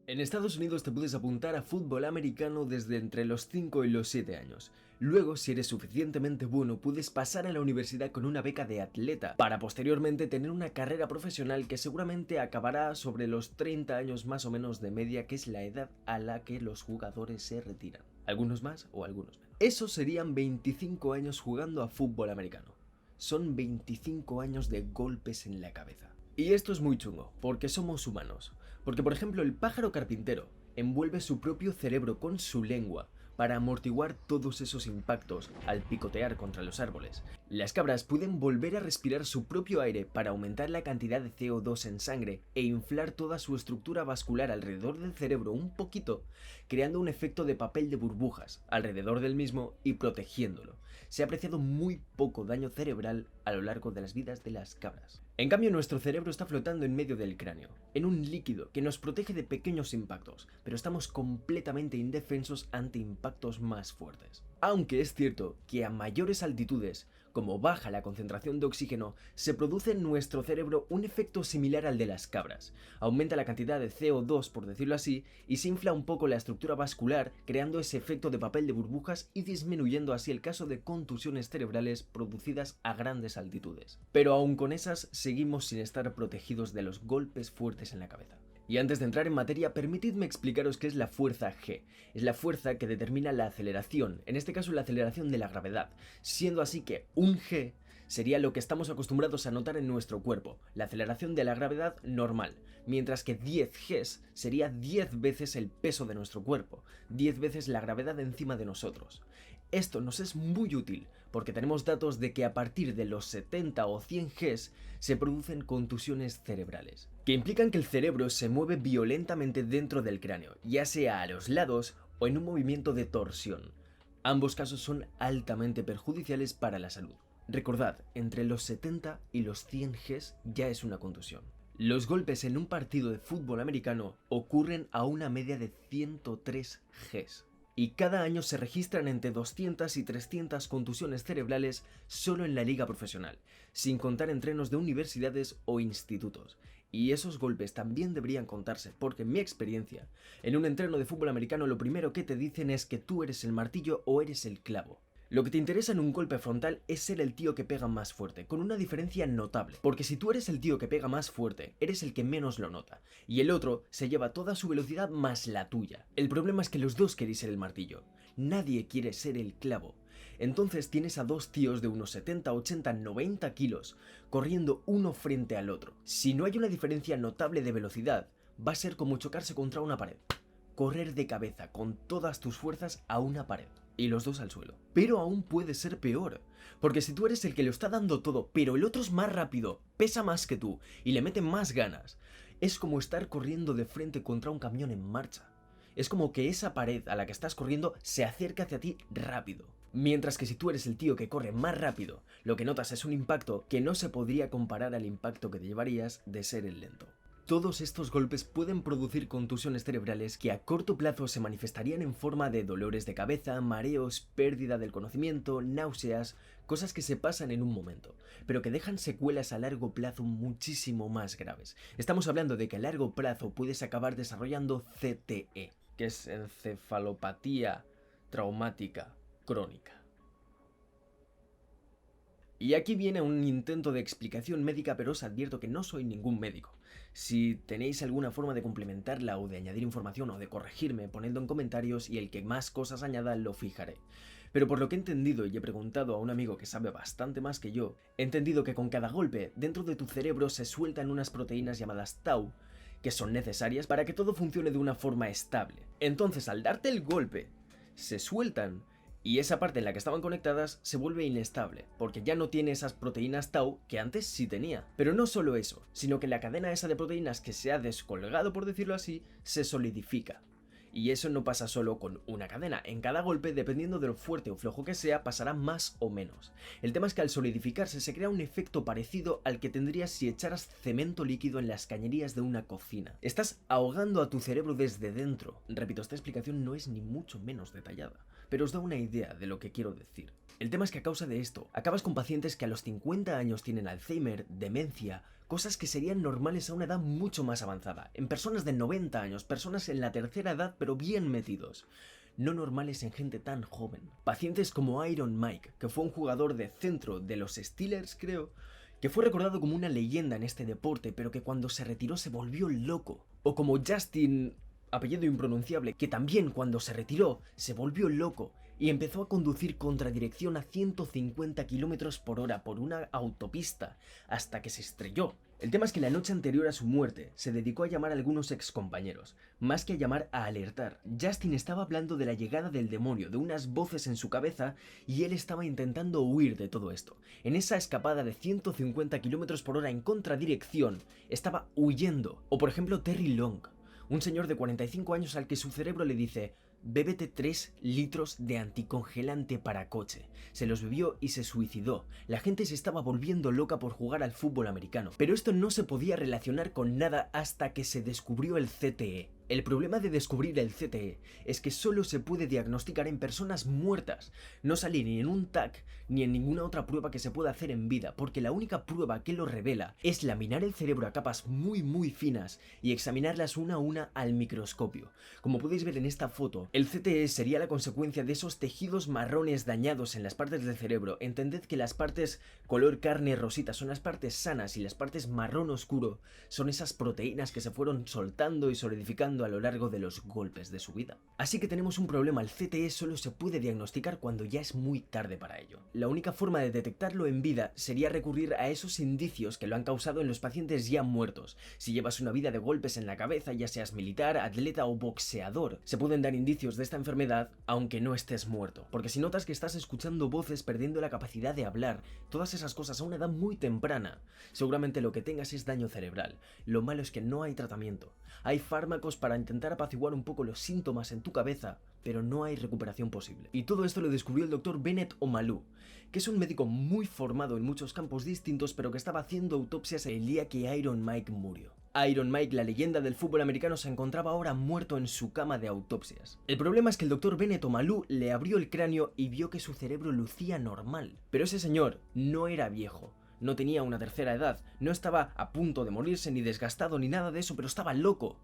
En Estados Unidos te puedes apuntar a fútbol americano desde entre los 5 y los 7 años. Luego, si eres suficientemente bueno, puedes pasar a la universidad con una beca de atleta, para posteriormente tener una carrera profesional que seguramente acabará sobre los 30 años más o menos de media, que es la edad a la que los jugadores se retiran. Algunos más o algunos menos. Esos serían 25 años jugando a fútbol americano. Son 25 años de golpes en la cabeza. Y esto es muy chungo, porque somos humanos. Porque, por ejemplo, el pájaro carpintero envuelve su propio cerebro con su lengua para amortiguar todos esos impactos al picotear contra los árboles. Las cabras pueden volver a respirar su propio aire para aumentar la cantidad de CO2 en sangre e inflar toda su estructura vascular alrededor del cerebro un poquito, creando un efecto de papel de burbujas alrededor del mismo y protegiéndolo. Se ha apreciado muy poco daño cerebral a lo largo de las vidas de las cabras. En cambio, nuestro cerebro está flotando en medio del cráneo, en un líquido que nos protege de pequeños impactos, pero estamos completamente indefensos ante impactos más fuertes. Aunque es cierto que a mayores altitudes, como baja la concentración de oxígeno, se produce en nuestro cerebro un efecto similar al de las cabras. Aumenta la cantidad de CO2, por decirlo así, y se infla un poco la estructura vascular, creando ese efecto de papel de burbujas y disminuyendo así el caso de contusiones cerebrales producidas a grandes altitudes. Pero aun con esas, seguimos sin estar protegidos de los golpes fuertes en la cabeza. Y antes de entrar en materia, permitidme explicaros qué es la fuerza G. Es la fuerza que determina la aceleración, en este caso la aceleración de la gravedad, siendo así que un G sería lo que estamos acostumbrados a notar en nuestro cuerpo, la aceleración de la gravedad normal, mientras que 10 Gs sería 10 veces el peso de nuestro cuerpo, 10 veces la gravedad encima de nosotros. Esto nos es muy útil porque tenemos datos de que a partir de los 70 o 100 Gs se producen contusiones cerebrales, que implican que el cerebro se mueve violentamente dentro del cráneo, ya sea a los lados o en un movimiento de torsión. Ambos casos son altamente perjudiciales para la salud. Recordad, entre los 70 y los 100 Gs ya es una contusión. Los golpes en un partido de fútbol americano ocurren a una media de 103 Gs. Y cada año se registran entre 200 y 300 contusiones cerebrales solo en la liga profesional, sin contar entrenos de universidades o institutos. Y esos golpes también deberían contarse, porque en mi experiencia, en un entreno de fútbol americano lo primero que te dicen es que tú eres el martillo o eres el clavo. Lo que te interesa en un golpe frontal es ser el tío que pega más fuerte, con una diferencia notable, porque si tú eres el tío que pega más fuerte, eres el que menos lo nota, y el otro se lleva toda su velocidad más la tuya. El problema es que los dos queréis ser el martillo, nadie quiere ser el clavo. Entonces tienes a dos tíos de unos 70, 80, 90 kilos, corriendo uno frente al otro. Si no hay una diferencia notable de velocidad, va a ser como chocarse contra una pared. Correr de cabeza con todas tus fuerzas a una pared y los dos al suelo. Pero aún puede ser peor, porque si tú eres el que lo está dando todo, pero el otro es más rápido, pesa más que tú y le mete más ganas, es como estar corriendo de frente contra un camión en marcha. Es como que esa pared a la que estás corriendo se acerca hacia ti rápido. Mientras que si tú eres el tío que corre más rápido, lo que notas es un impacto que no se podría comparar al impacto que te llevarías de ser el lento. Todos estos golpes pueden producir contusiones cerebrales que a corto plazo se manifestarían en forma de dolores de cabeza, mareos, pérdida del conocimiento, náuseas, cosas que se pasan en un momento, pero que dejan secuelas a largo plazo muchísimo más graves. Estamos hablando de que a largo plazo puedes acabar desarrollando CTE, que es encefalopatía traumática crónica. Y aquí viene un intento de explicación médica, pero os advierto que no soy ningún médico. Si tenéis alguna forma de complementarla o de añadir información o de corregirme, ponedlo en comentarios y el que más cosas añada lo fijaré. Pero por lo que he entendido y he preguntado a un amigo que sabe bastante más que yo, he entendido que con cada golpe dentro de tu cerebro se sueltan unas proteínas llamadas tau, que son necesarias para que todo funcione de una forma estable. Entonces, al darte el golpe, se sueltan y esa parte en la que estaban conectadas se vuelve inestable, porque ya no tiene esas proteínas tau que antes sí tenía. Pero no solo eso, sino que la cadena esa de proteínas que se ha descolgado, por decirlo así, se solidifica. Y eso no pasa solo con una cadena, en cada golpe, dependiendo de lo fuerte o flojo que sea, pasará más o menos. El tema es que al solidificarse se crea un efecto parecido al que tendrías si echaras cemento líquido en las cañerías de una cocina. Estás ahogando a tu cerebro desde dentro. Repito, esta explicación no es ni mucho menos detallada, pero os da una idea de lo que quiero decir. El tema es que a causa de esto, acabas con pacientes que a los 50 años tienen Alzheimer, demencia, cosas que serían normales a una edad mucho más avanzada, en personas de 90 años, personas en la tercera edad pero bien metidos, no normales en gente tan joven. Pacientes como Iron Mike, que fue un jugador de centro de los Steelers, creo, que fue recordado como una leyenda en este deporte, pero que cuando se retiró se volvió loco. O como Justin, apellido impronunciable, que también cuando se retiró se volvió loco y empezó a conducir contra dirección a 150 km por hora por una autopista hasta que se estrelló. El tema es que la noche anterior a su muerte se dedicó a llamar a algunos excompañeros, más que a llamar a alertar. Justin estaba hablando de la llegada del demonio, de unas voces en su cabeza, y él estaba intentando huir de todo esto. En esa escapada de 150 km por hora en contradirección, estaba huyendo. O por ejemplo Terry Long, un señor de 45 años al que su cerebro le dice: bébete 3 litros de anticongelante para coche. Se los bebió y se suicidó. La gente se estaba volviendo loca por jugar al fútbol americano. Pero esto no se podía relacionar con nada hasta que se descubrió el CTE. El problema de descubrir el CTE es que solo se puede diagnosticar en personas muertas. No sale ni en un TAC ni en ninguna otra prueba que se pueda hacer en vida, porque la única prueba que lo revela es laminar el cerebro a capas muy finas y examinarlas una a una al microscopio. Como podéis ver en esta foto, el CTE sería la consecuencia de esos tejidos marrones dañados en las partes del cerebro. Entended que las partes color carne rosita son las partes sanas y las partes marrón oscuro son esas proteínas que se fueron soltando y solidificando a lo largo de los golpes de su vida. Así que tenemos un problema: el CTE solo se puede diagnosticar cuando ya es muy tarde para ello. La única forma de detectarlo en vida sería recurrir a esos indicios que lo han causado en los pacientes ya muertos. Si llevas una vida de golpes en la cabeza, ya seas militar, atleta o boxeador, se pueden dar indicios de esta enfermedad aunque no estés muerto. Porque si notas que estás escuchando voces, perdiendo la capacidad de hablar, todas esas cosas a una edad muy temprana, seguramente lo que tengas es daño cerebral. Lo malo es que no hay tratamiento. Hay fármacos para intentar apaciguar un poco los síntomas en tu cabeza, pero no hay recuperación posible. Y todo esto lo descubrió el Dr. Bennet Omalu, que es un médico muy formado en muchos campos distintos, pero que estaba haciendo autopsias el día que Iron Mike murió. Iron Mike, la leyenda del fútbol americano, se encontraba ahora muerto en su cama de autopsias. El problema es que el Dr. Bennet Omalu le abrió el cráneo y vio que su cerebro lucía normal. Pero ese señor no era viejo. No tenía una tercera edad, no estaba a punto de morirse ni desgastado ni nada de eso, pero estaba loco.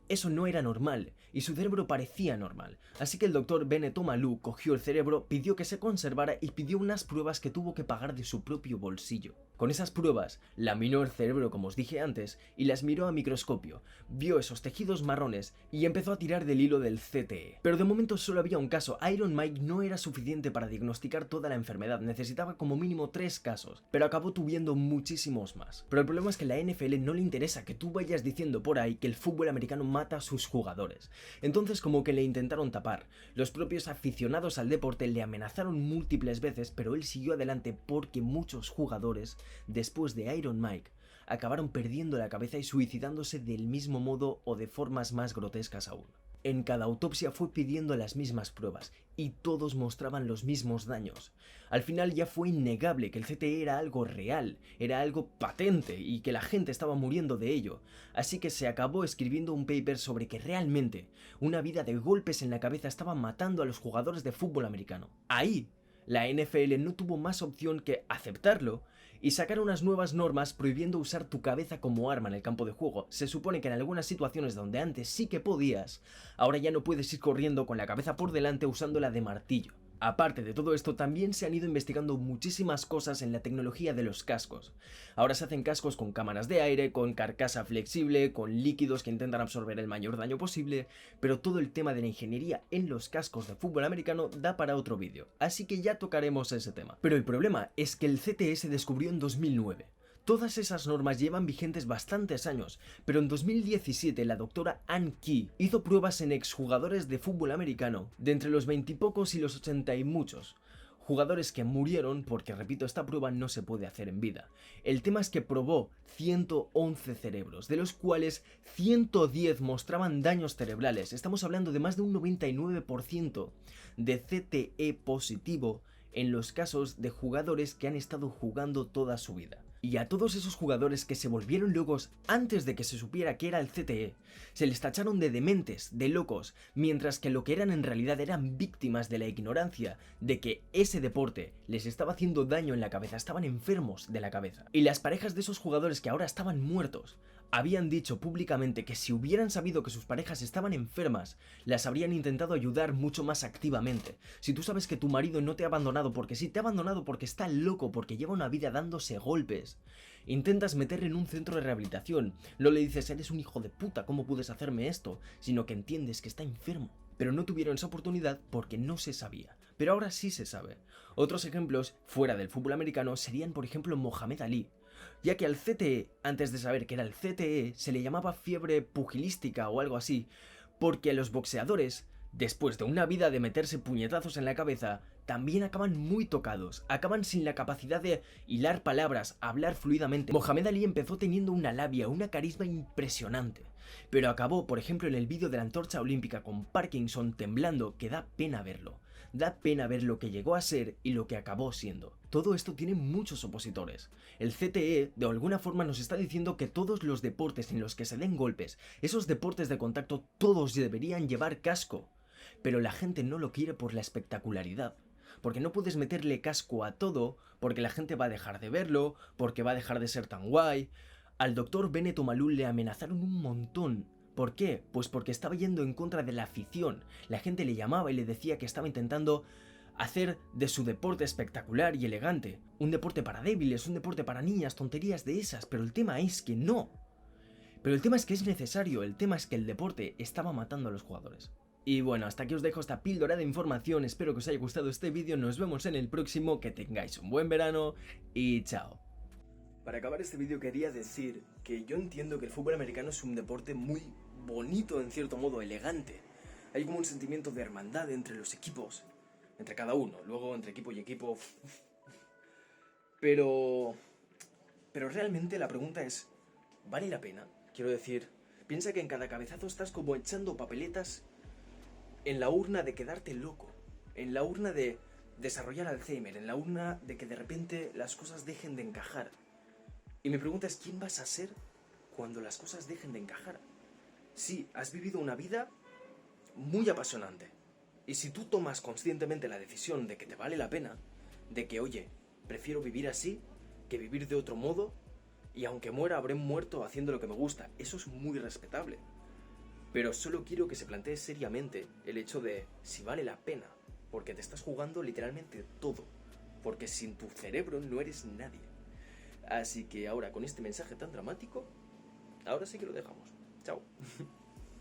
Eso no era normal, y su cerebro parecía normal. Así que el Dr. Bennet Omalu cogió el cerebro, pidió que se conservara y pidió unas pruebas que tuvo que pagar de su propio bolsillo. Con esas pruebas, laminó el cerebro como os dije antes y las miró a microscopio, vio esos tejidos marrones y empezó a tirar del hilo del CTE. Pero de momento solo había un caso. Iron Mike no era suficiente para diagnosticar toda la enfermedad, necesitaba como mínimo 3 casos, pero acabó tuviendo muchísimos más. Pero el problema es que a la NFL no le interesa que tú vayas diciendo por ahí que el fútbol americano mata a sus jugadores. Entonces como que le intentaron tapar. Los propios aficionados al deporte le amenazaron múltiples veces, pero él siguió adelante porque muchos jugadores, después de Iron Mike, acabaron perdiendo la cabeza y suicidándose del mismo modo o de formas más grotescas aún. En cada autopsia fue pidiendo las mismas pruebas y todos mostraban los mismos daños. Al final ya fue innegable que el CTE era algo real, era algo patente y que la gente estaba muriendo de ello. Así que se acabó escribiendo un paper sobre que realmente una vida de golpes en la cabeza estaba matando a los jugadores de fútbol americano. Ahí, la NFL no tuvo más opción que aceptarlo y sacar unas nuevas normas prohibiendo usar tu cabeza como arma en el campo de juego. Se supone que en algunas situaciones donde antes sí que podías, ahora ya no puedes ir corriendo con la cabeza por delante usándola de martillo. Aparte de todo esto, también se han ido investigando muchísimas cosas en la tecnología de los cascos. Ahora se hacen cascos con cámaras de aire, con carcasa flexible, con líquidos que intentan absorber el mayor daño posible, pero todo el tema de la ingeniería en los cascos de fútbol americano da para otro vídeo, así que ya tocaremos ese tema. Pero el problema es que el CTE se descubrió en 2009. Todas esas normas llevan vigentes bastantes años, pero en 2017 la doctora Ann Key hizo pruebas en exjugadores de fútbol americano de entre los 20 y pocos y los 80 y muchos, jugadores que murieron porque, repito, esta prueba no se puede hacer en vida. El tema es que probó 111 cerebros, de los cuales 110 mostraban daños cerebrales. Estamos hablando de más de un 99% de CTE positivo en los casos de jugadores que han estado jugando toda su vida. Y a todos esos jugadores que se volvieron locos antes de que se supiera que era el CTE, se les tacharon de dementes, de locos, mientras que lo que eran en realidad eran víctimas de la ignorancia de que ese deporte les estaba haciendo daño en la cabeza, estaban enfermos de la cabeza. Y las parejas de esos jugadores que ahora estaban muertos habían dicho públicamente que si hubieran sabido que sus parejas estaban enfermas, las habrían intentado ayudar mucho más activamente. Si tú sabes que tu marido no te ha abandonado porque sí, te ha abandonado porque está loco, porque lleva una vida dándose golpes, intentas meterle en un centro de rehabilitación. No le dices, eres un hijo de puta, ¿cómo puedes hacerme esto? Sino que entiendes que está enfermo. Pero no tuvieron esa oportunidad porque no se sabía. Pero ahora sí se sabe. Otros ejemplos, fuera del fútbol americano, serían por ejemplo Mohamed Ali, ya que al CTE, antes de saber que era el CTE, se le llamaba fiebre pugilística o algo así, porque a los boxeadores, después de una vida de meterse puñetazos en la cabeza, también acaban muy tocados, acaban sin la capacidad de hilar palabras, hablar fluidamente. Mohamed Ali empezó teniendo una labia, una carisma impresionante, pero acabó, por ejemplo, en el vídeo de la antorcha olímpica con Parkinson temblando, que da pena verlo. Da pena ver lo que llegó a ser y lo que acabó siendo. Todo esto tiene muchos opositores. El CTE de alguna forma nos está diciendo que todos los deportes en los que se den golpes, esos deportes de contacto, todos deberían llevar casco. Pero la gente no lo quiere por la espectacularidad. Porque no puedes meterle casco a todo, porque la gente va a dejar de verlo, porque va a dejar de ser tan guay. Al doctor Benneto Malul le amenazaron un montón. ¿Por qué? Pues porque estaba yendo en contra de la afición. La gente le llamaba y le decía que estaba intentando hacer de su deporte espectacular y elegante. Un deporte para débiles, un deporte para niñas, tonterías de esas. Pero el tema es que no. Pero el tema es que es necesario, el tema es que el deporte estaba matando a los jugadores. Y bueno, hasta aquí os dejo esta píldora de información. Espero que os haya gustado este vídeo. Nos vemos en el próximo. Que tengáis un buen verano y chao. Para acabar este vídeo quería decir que yo entiendo que el fútbol americano es un deporte muy bonito, en cierto modo, elegante. Hay como un sentimiento de hermandad entre los equipos, entre cada uno, luego entre equipo y equipo. Pero realmente la pregunta es, ¿vale la pena? Quiero decir, piensa que en cada cabezazo estás como echando papeletas en la urna de quedarte loco, en la urna de desarrollar Alzheimer, en la urna de que de repente las cosas dejen de encajar. Y mi pregunta es, ¿quién vas a ser cuando las cosas dejen de encajar? Sí, has vivido una vida muy apasionante. Y si tú tomas conscientemente la decisión de que te vale la pena, de que, oye, prefiero vivir así que vivir de otro modo, y aunque muera habré muerto haciendo lo que me gusta, eso es muy respetable. Pero solo quiero que se plantee seriamente el hecho de si vale la pena, porque te estás jugando literalmente todo, porque sin tu cerebro no eres nadie. Así que ahora con este mensaje tan dramático, ahora sí que lo dejamos. Chao.